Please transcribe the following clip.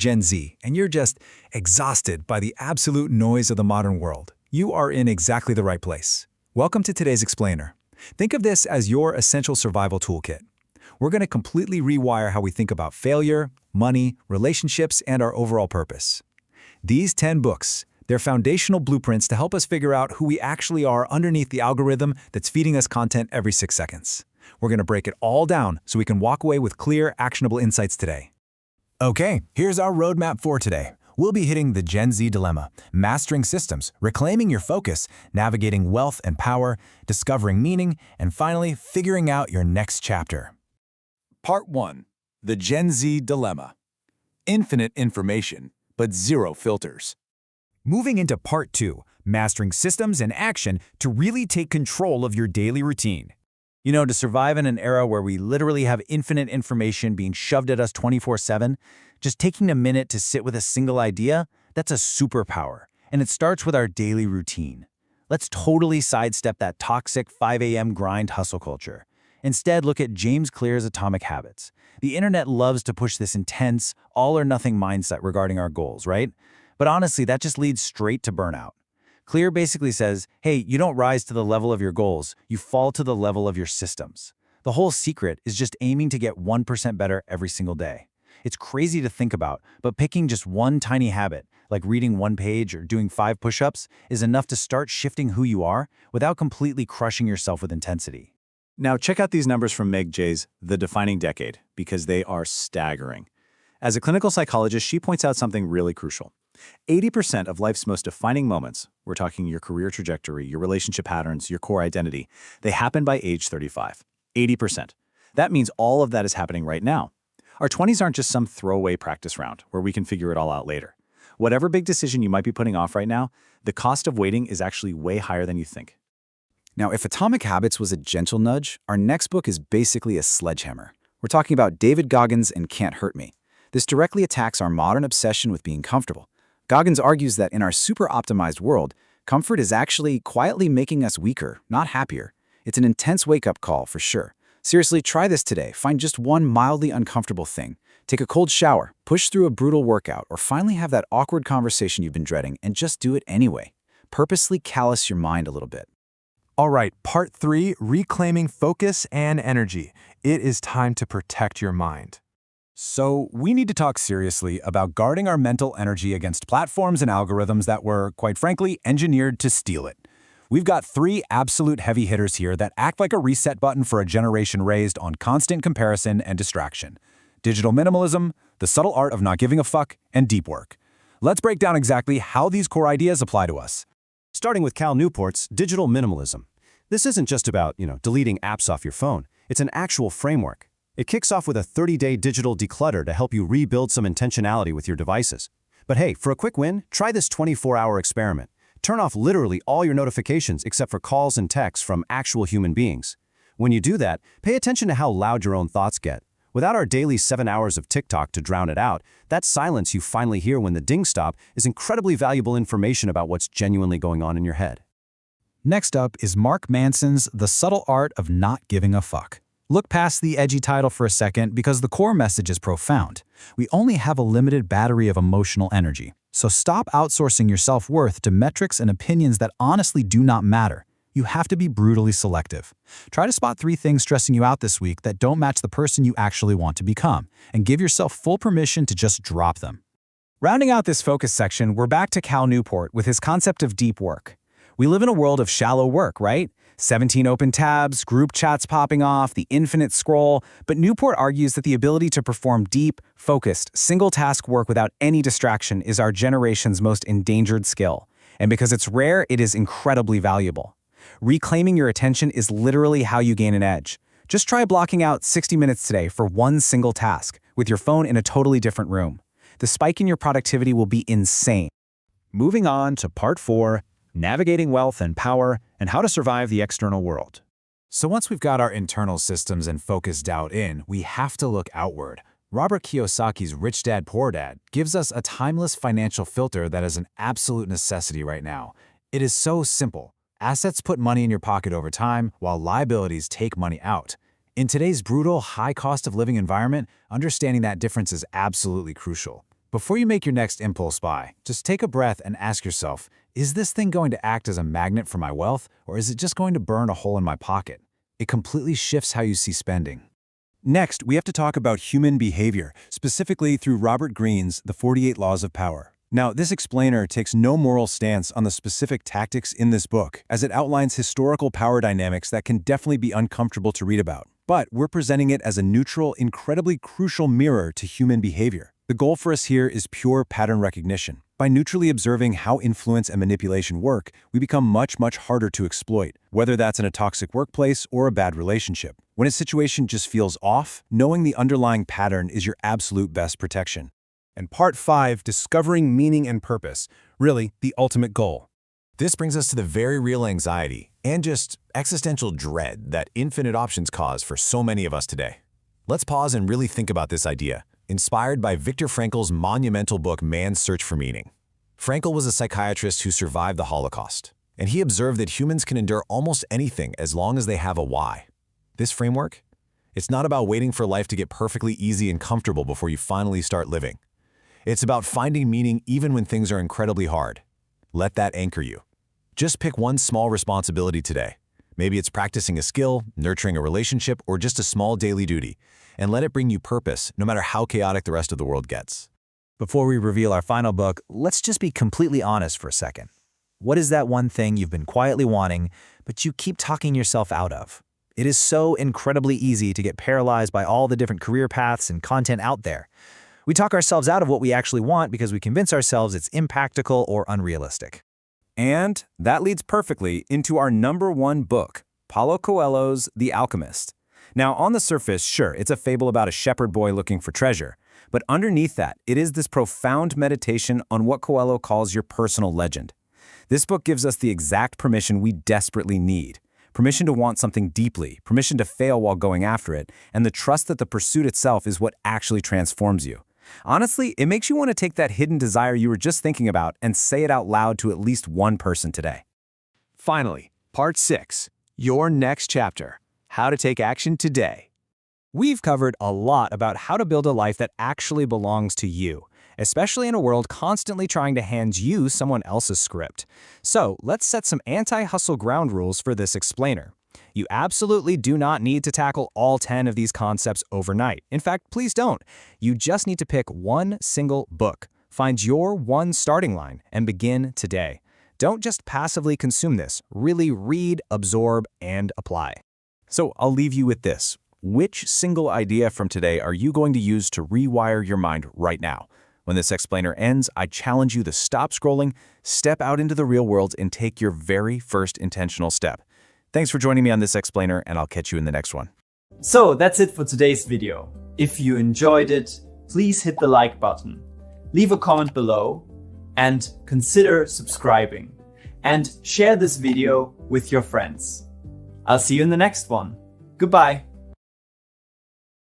Gen Z, and you're just exhausted by the absolute noise of the modern world, you are in exactly the right place. Welcome to today's Explainer. Think of this as your essential survival toolkit. We're going to completely rewire how we think about failure, money, relationships, and our overall purpose. These 10 books, they're foundational blueprints to help us figure out who we actually are underneath the algorithm that's feeding us content every 6 seconds. We're going to break it all down so we can walk away with clear, actionable insights today. Okay, here's our roadmap for today. We'll be hitting the Gen Z dilemma, mastering systems, reclaiming your focus, navigating wealth and power, discovering meaning, and finally, figuring out your next chapter. Part 1. The Gen Z Dilemma. Infinite information, but zero filters. Moving into Part 2, mastering systems and action to really take control of your daily routine. You know, to survive in an era where we literally have infinite information being shoved at us 24/7, just taking a minute to sit with a single idea, that's a superpower. And it starts with our daily routine. Let's totally sidestep that toxic 5 a.m. grind hustle culture. Instead, look at James Clear's Atomic Habits. The internet loves to push this intense, all-or-nothing mindset regarding our goals, right? But honestly, that just leads straight to burnout. Clear basically says, hey, you don't rise to the level of your goals, you fall to the level of your systems. The whole secret is just aiming to get 1% better every single day. It's crazy to think about, but picking just one tiny habit, like reading one page or doing 5 push-ups, is enough to start shifting who you are without completely crushing yourself with intensity. Now check out these numbers from Meg Jay's The Defining Decade, because they are staggering. As a clinical psychologist, she points out something really crucial. 80% of life's most defining moments, we're talking your career trajectory, your relationship patterns, your core identity, they happen by age 35. 80%. That means all of that is happening right now. Our 20s aren't just some throwaway practice round where we can figure it all out later. Whatever big decision you might be putting off right now, the cost of waiting is actually way higher than you think. Now, if Atomic Habits was a gentle nudge, our next book is basically a sledgehammer. We're talking about David Goggins and Can't Hurt Me. This directly attacks our modern obsession with being comfortable. Goggins argues that in our super-optimized world, comfort is actually quietly making us weaker, not happier. It's an intense wake-up call for sure. Seriously, try this today. Find just one mildly uncomfortable thing. Take a cold shower, push through a brutal workout, or finally have that awkward conversation you've been dreading and just do it anyway. Purposely callous your mind a little bit. All right, Part 3, reclaiming focus and energy. It is time to protect your mind. So we need to talk seriously about guarding our mental energy against platforms and algorithms that were, quite frankly, engineered to steal it. We've got 3 absolute heavy hitters here that act like a reset button for a generation raised on constant comparison and distraction. Digital minimalism, the subtle art of not giving a fuck, and deep work. Let's break down exactly how these core ideas apply to us. Starting with Cal Newport's Digital Minimalism. This isn't just about, deleting apps off your phone. It's an actual framework. It kicks off with a 30-day digital declutter to help you rebuild some intentionality with your devices. But hey, for a quick win, try this 24-hour experiment. Turn off literally all your notifications except for calls and texts from actual human beings. When you do that, pay attention to how loud your own thoughts get. Without our daily 7 hours of TikTok to drown it out, that silence you finally hear when the dings stop is incredibly valuable information about what's genuinely going on in your head. Next up is Mark Manson's The Subtle Art of Not Giving a Fuck. Look past the edgy title for a second because the core message is profound. We only have a limited battery of emotional energy, so stop outsourcing your self-worth to metrics and opinions that honestly do not matter. You have to be brutally selective. Try to spot 3 things stressing you out this week that don't match the person you actually want to become, and give yourself full permission to just drop them. Rounding out this focus section, we're back to Cal Newport with his concept of deep work. We live in a world of shallow work, right? 17 open tabs, group chats popping off, the infinite scroll, but Newport argues that the ability to perform deep, focused, single-task work without any distraction is our generation's most endangered skill. And because it's rare, it is incredibly valuable. Reclaiming your attention is literally how you gain an edge. Just try blocking out 60 minutes today for one single task, with your phone in a totally different room. The spike in your productivity will be insane. Moving on to Part 4, navigating wealth and power, and how to survive the external world. So once we've got our internal systems and focus dialed in, we have to look outward. Robert Kiyosaki's Rich Dad, Poor Dad gives us a timeless financial filter that is an absolute necessity right now. It is so simple. Assets put money in your pocket over time, while liabilities take money out. In today's brutal, high cost of living environment, understanding that difference is absolutely crucial. Before you make your next impulse buy, just take a breath and ask yourself, is this thing going to act as a magnet for my wealth, or is it just going to burn a hole in my pocket? It completely shifts how you see spending. Next, we have to talk about human behavior, specifically through Robert Greene's The 48 Laws of Power. Now, this explainer takes no moral stance on the specific tactics in this book, as it outlines historical power dynamics that can definitely be uncomfortable to read about. But we're presenting it as a neutral, incredibly crucial mirror to human behavior. The goal for us here is pure pattern recognition. By neutrally observing how influence and manipulation work, we become much harder to exploit, whether that's in a toxic workplace or a bad relationship. When a situation just feels off, knowing the underlying pattern is your absolute best protection. And Part 5, Discovering Meaning and Purpose, really the ultimate goal. This brings us to the very real anxiety and just existential dread that infinite options cause for so many of us today. Let's pause and really think about this idea, inspired by Viktor Frankl's monumental book Man's Search for Meaning. Frankl was a psychiatrist who survived the Holocaust, and he observed that humans can endure almost anything as long as they have a why. This framework? It's not about waiting for life to get perfectly easy and comfortable before you finally start living. It's about finding meaning even when things are incredibly hard. Let that anchor you. Just pick one small responsibility today. Maybe it's practicing a skill, nurturing a relationship, or just a small daily duty, and let it bring you purpose, no matter how chaotic the rest of the world gets. Before we reveal our final book, let's just be completely honest for a second. What is that one thing you've been quietly wanting, but you keep talking yourself out of? It is so incredibly easy to get paralyzed by all the different career paths and content out there. We talk ourselves out of what we actually want because we convince ourselves it's impractical or unrealistic. And that leads perfectly into our #1 book, Paulo Coelho's The Alchemist. Now, on the surface, sure, it's a fable about a shepherd boy looking for treasure. But underneath that, it is this profound meditation on what Coelho calls your personal legend. This book gives us the exact permission we desperately need. Permission to want something deeply, permission to fail while going after it, and the trust that the pursuit itself is what actually transforms you. Honestly, it makes you want to take that hidden desire you were just thinking about and say it out loud to at least one person today. Finally, Part 6, Your Next Chapter, How to Take Action Today. We've covered a lot about how to build a life that actually belongs to you, especially in a world constantly trying to hand you someone else's script. So let's set some anti-hustle ground rules for this explainer. You absolutely do not need to tackle all 10 of these concepts overnight. In fact, please don't. You just need to pick one single book, find your one starting line, and begin today. Don't just passively consume this. Really read, absorb, and apply. So I'll leave you with this. Which single idea from today are you going to use to rewire your mind right now? When this explainer ends, I challenge you to stop scrolling, step out into the real world, and take your very first intentional step. Thanks for joining me on this explainer, and I'll catch you in the next one. So that's it for today's video. If you enjoyed it, please hit the like button, leave a comment below, and consider subscribing. And share this video with your friends. I'll see you in the next one. Goodbye.